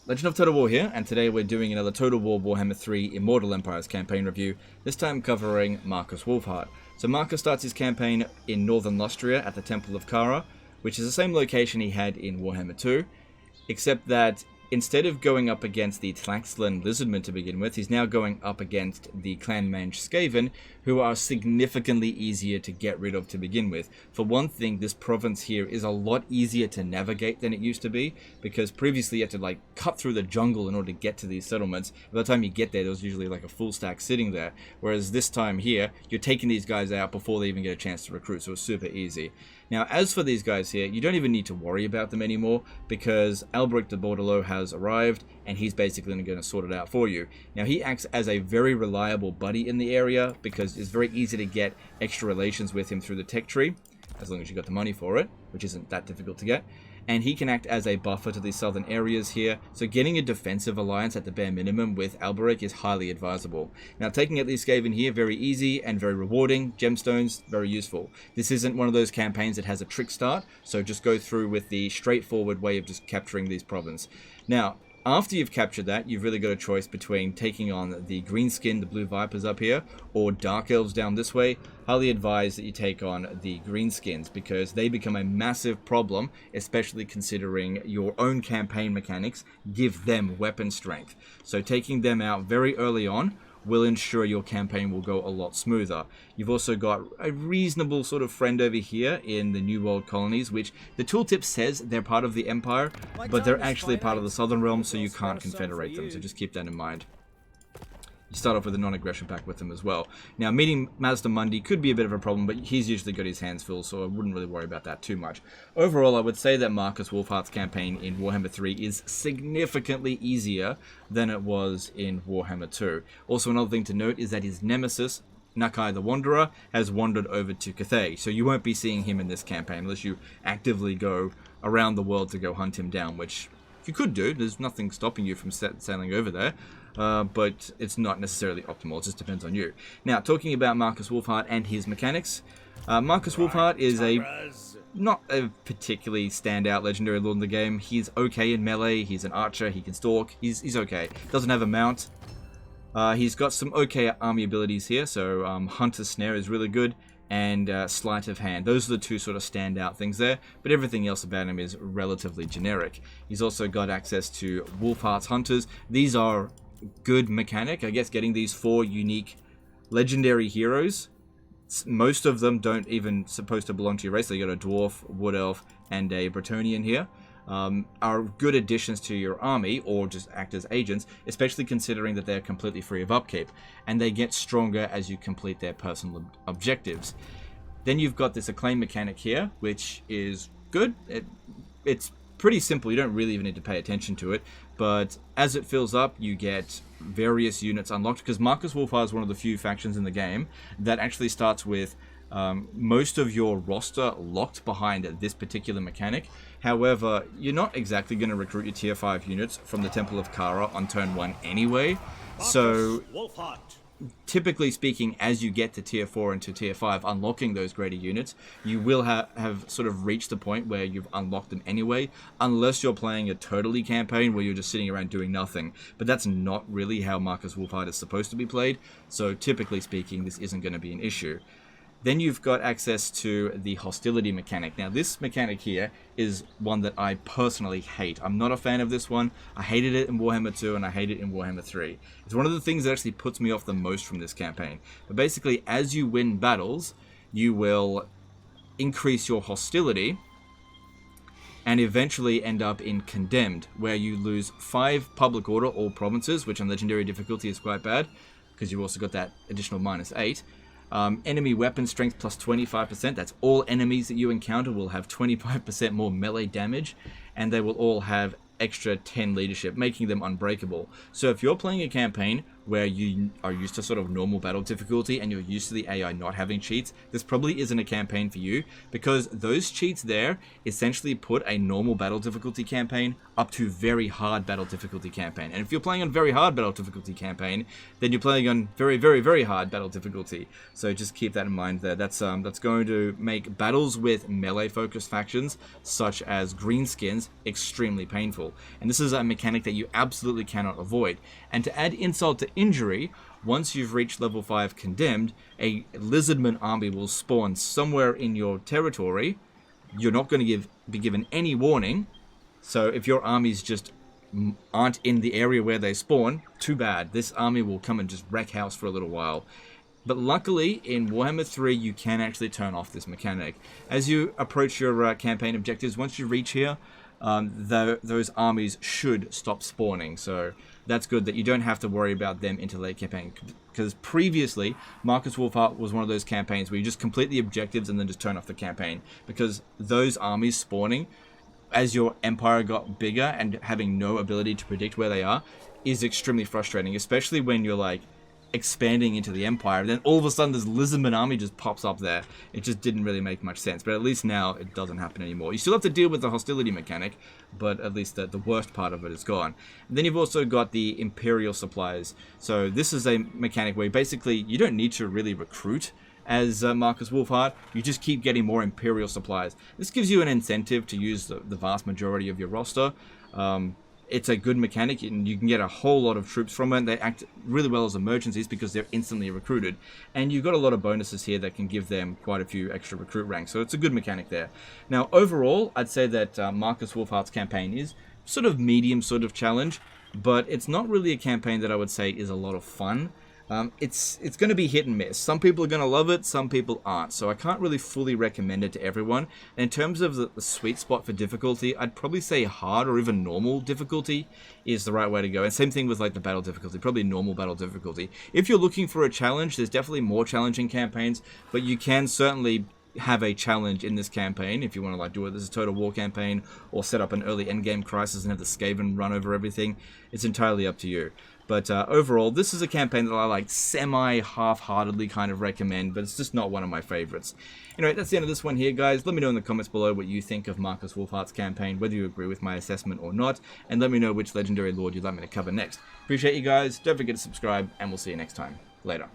Legend of Total War here, and today we're doing another Total War Warhammer 3 Immortal Empires campaign review, this time covering Markus Wulfhart. So Markus starts his campaign in northern Lustria at the Temple of Kara, which is the same location he had in Warhammer 2, except that instead of going up against the Tlaxlan Lizardmen to begin with, he's now going up against the Clanmange Skaven, who are significantly easier to get rid of to begin with. For one thing, this province here is a lot easier to navigate than it used to be, because previously you had to cut through the jungle in order to get to these settlements. By the time you get there, there was usually a full stack sitting there, whereas this time here, you're taking these guys out before they even get a chance to recruit, so it's super easy. Now, as for these guys here, you don't even need to worry about them anymore, because Alberic de Bordelot has arrived, and he's basically going to sort it out for you. Now, he acts as a very reliable buddy in the area, because it's very easy to get extra relations with him through the tech tree, as long as you got the money for it, which isn't that difficult to get. And he can act as a buffer to these southern areas here, so getting a defensive alliance at the bare minimum with Alberic is highly advisable. Now, taking out these Skaven here, very easy and very rewarding. Gemstones, very useful. This isn't one of those campaigns that has a trick start, so just go through with the straightforward way of just capturing these provinces. Now, after you've captured that, you've really got a choice between taking on the Greenskin, the Blue Vipers up here, or Dark Elves down this way. Highly advise that you take on the Greenskins, because they become a massive problem, especially considering your own campaign mechanics give them weapon strength. So taking them out very early on will ensure your campaign will go a lot smoother. You've also got a reasonable sort of friend over here in the New World colonies, which the tooltip says they're part of the Empire, but they're actually part of the Southern Realm, so you can't confederate them, so just keep that in mind. You start off with a non-aggression pact with them as well. Now, meeting Mazda Mundi could be a bit of a problem, but he's usually got his hands full, so I wouldn't really worry about that too much. Overall, I would say that Markus Wulfhart's campaign in Warhammer 3 is significantly easier than it was in Warhammer 2. Also, another thing to note is that his nemesis, Nakai the Wanderer, has wandered over to Cathay, so you won't be seeing him in this campaign unless you actively go around the world to go hunt him down, which you could do. There's nothing stopping you from sailing over there. But it's not necessarily optimal. It just depends on you. Now, talking about Markus Wulfhart and his mechanics, Markus Wulfhart is not a particularly standout legendary lord in the game. He's okay in melee. He's an archer. He can stalk. He's okay. Doesn't have a mount. He's got some okay army abilities here. So Hunter's Snare is really good, and Sleight of Hand. Those are the two sort of standout things there, but everything else about him is relatively generic. He's also got access to Wulfhart's Hunters. These are good mechanic. I guess getting these 4 unique legendary heroes, most of them don't even supposed to belong to your race. So you got a dwarf, wood elf, and a Bretonnian here, are good additions to your army, or just act as agents, especially considering that they're completely free of upkeep, and they get stronger as you complete their personal objectives. Then you've got this acclaim mechanic here, which is good. It's pretty simple. You don't really even need to pay attention to it, but as it fills up, you get various units unlocked, because Markus Wulfhart is one of the few factions in the game that actually starts with most of your roster locked behind this particular mechanic. However, you're not exactly going to recruit your tier 5 units from the Temple of Kara on turn 1 anyway, so typically speaking, as you get to tier 4 and to tier 5, unlocking those greater units, you will have sort of reached the point where you've unlocked them anyway, unless you're playing a totally campaign where you're just sitting around doing nothing. But that's not really how Markus Wulfhart is supposed to be played, so typically speaking, this isn't going to be an issue. Then you've got access to the hostility mechanic. Now, this mechanic here is one that I personally hate. I'm not a fan of this one. I hated it in Warhammer 2 and I hate it in Warhammer 3. It's one of the things that actually puts me off the most from this campaign. But basically, as you win battles, you will increase your hostility and eventually end up in Condemned, where you lose 5 public order, all provinces, which on legendary difficulty is quite bad, because you've also got that additional -8. Enemy weapon strength plus 25%. That's all enemies that you encounter will have 25% more melee damage, and they will all have extra 10 leadership, making them unbreakable. So if you're playing a campaign where you are used to sort of normal battle difficulty and you're used to the AI not having cheats, this probably isn't a campaign for you, because those cheats there essentially put a normal battle difficulty campaign up to very hard battle difficulty campaign. And if you're playing on very hard battle difficulty campaign, then you're playing on very, very, very hard battle difficulty. So just keep that in mind there. That's going to make battles with melee focused factions such as greenskins extremely painful. And this is a mechanic that you absolutely cannot avoid. And to add insult to injury, once you've reached level 5 Condemned, a lizardman army will spawn somewhere in your territory. You're not going to be given any warning. So if your armies just aren't in the area where they spawn, too bad. This army will come and just wreck house for a little while. But luckily, in Warhammer 3, you can actually turn off this mechanic. As you approach your campaign objectives, once you reach here, those armies should stop spawning. So that's good that you don't have to worry about them into late campaign. Because previously, Markus Wulfhart was one of those campaigns where you just complete the objectives and then just turn off the campaign. Because those armies spawning, as your empire got bigger and having no ability to predict where they are, is extremely frustrating. Especially when you're like expanding into the empire, then all of a sudden this lizardman army just pops up there. It just didn't really make much sense, but at least now it doesn't happen anymore. You still have to deal with the hostility mechanic, but at least the worst part of it is gone. And then you've also got the imperial supplies. So this is a mechanic where basically you don't need to really recruit as Markus Wulfhart. You just keep getting more imperial supplies. This gives you an incentive to use the vast majority of your roster. It's a good mechanic, and you can get a whole lot of troops from it. They act really well as emergencies because they're instantly recruited. And you've got a lot of bonuses here that can give them quite a few extra recruit ranks. So it's a good mechanic there. Now, overall, I'd say that Markus Wulfhart's campaign is sort of medium sort of challenge, but it's not really a campaign that I would say is a lot of fun. It's going to be hit and miss. Some people are going to love it, some people aren't. So I can't really fully recommend it to everyone. And in terms of the sweet spot for difficulty, I'd probably say hard or even normal difficulty is the right way to go. And same thing with like the battle difficulty, probably normal battle difficulty. If you're looking for a challenge, there's definitely more challenging campaigns, but you can certainly have a challenge in this campaign if you want to like do it. This is a total war campaign, or set up an early endgame crisis and have the Skaven run over everything. It's entirely up to you. But overall, this is a campaign that I like semi-half-heartedly kind of recommend, but it's just not one of my favorites. Anyway, that's the end of this one here, guys. Let me know in the comments below what you think of Markus Wulfhart's campaign, whether you agree with my assessment or not, and let me know which legendary lord you'd like me to cover next. Appreciate you guys. Don't forget to subscribe, and we'll see you next time. Later.